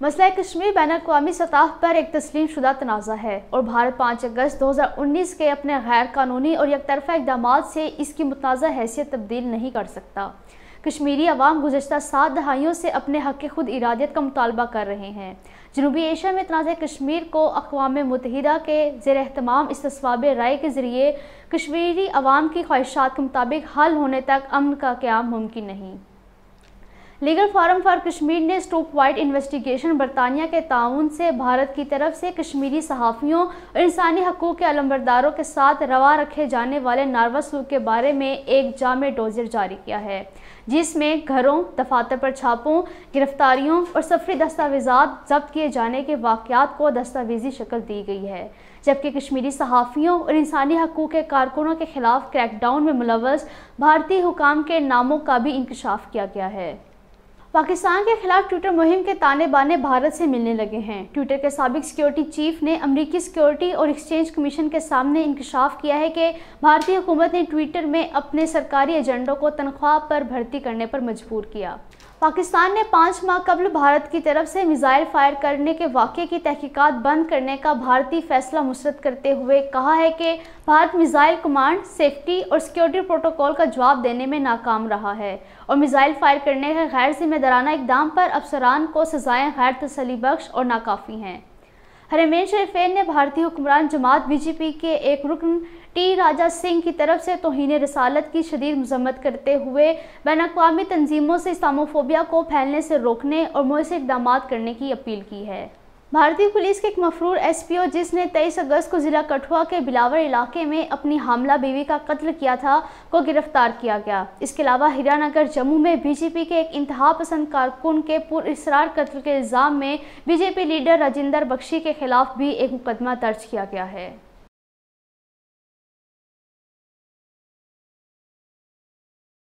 مسئلہ کشمیر بین الاقوامی سطح پر ایک تسلیم شدہ تنازع ہے اور بھارت 5 اگست 2019 کے اپنے غیر قانونی اور یک طرفہ اقدامات سے اس کی متنازع حیثیت تبدیل نہیں کر سکتا۔ کشمیری عوام گزشتہ 7 دہائیوں سے اپنے حق خود ارادیت کا مطالبہ کر رہے ہیں۔ جنوبی ایشیا میں تنازع کشمیر کو اقوام متحدہ کے زیر اہتمام استصواب رائے کے ذریعے کشمیری عوام کی خواہشات کے مطابق حل ہونے تک امن کا قیام ممکن نہیں۔ لیگل فورم فار کشمیر نے اسٹوپ وائٹ انویسٹیگیشن برطانیہ کے تعاون سے بھارت کی طرف سے کشمیری صحافیوں اور انسانی حقوق کے علمبرداروں کے ساتھ روا رکھے جانے والے ناروا سلوک کے بارے میں ایک جامع ڈوزر جاری کیا ہے، جس میں گھروں، دفاتر پر چھاپوں، گرفتاریوں اور سفری دستاویزات ضبط کیے جانے کے واقعات کو دستاویزی شکل دی گئی ہے، جبکہ کشمیری صحافیوں اور انسانی حقوق کے کارکنوں کے خلاف کریک ڈاؤن میں ملوث بھارتی حکام کے ناموں کا بھی انکشاف کیا گیا ہے۔ پاکستان کے خلاف ٹویٹر مہم کے تانے بانے بھارت سے ملنے لگے ہیں۔ ٹویٹر کے سابق سیکیورٹی چیف نے امریکی سیکیورٹی اور ایکسچینج کمیشن کے سامنے انکشاف کیا ہے کہ بھارتی حکومت نے ٹویٹر میں اپنے سرکاری ایجنٹوں کو تنخواہ پر بھرتی کرنے پر مجبور کیا۔ پاکستان نے 5 ماہ قبل بھارت کی طرف سے میزائل فائر کرنے کے واقعے کی تحقیقات بند کرنے کا بھارتی فیصلہ مسترد کرتے ہوئے کہا ہے کہ بھارت میزائل کمانڈ، سیفٹی اور سیکیورٹی پروٹوکول کا جواب دینے میں ناکام رہا ہے اور میزائل فائر کرنے کے غیر ذمہ دارانہ اقدام پر افسران کو سزائیں غیر تسلی بخش اور ناکافی ہیں۔ حرمین شریفین نے بھارتی حکمران جماعت بی جے پی کے ایک رکن ٹی راجا سنگھ کی طرف سے توہین رسالت کی شدید مذمت کرتے ہوئے بین الاقوامی تنظیموں سے اسلاموفوبیا کو پھیلنے سے روکنے اور مؤثر اقدامات کرنے کی اپیل کی ہے۔ بھارتی پولیس کے ایک مفرور ایس پی او جس نے 23 اگست کو ضلع کٹھوعہ کے بلاور علاقے میں اپنی حاملہ بیوی کا قتل کیا تھا کو گرفتار کیا گیا۔ اس کے علاوہ ہیرا نگر جموں میں بی جے پی کے ایک انتہا پسند کارکن کے پراسرار قتل کے الزام میں B J P leader Rajendra Bakshi کے خلاف بھی ایک مقدمہ درج کیا گیا ہے۔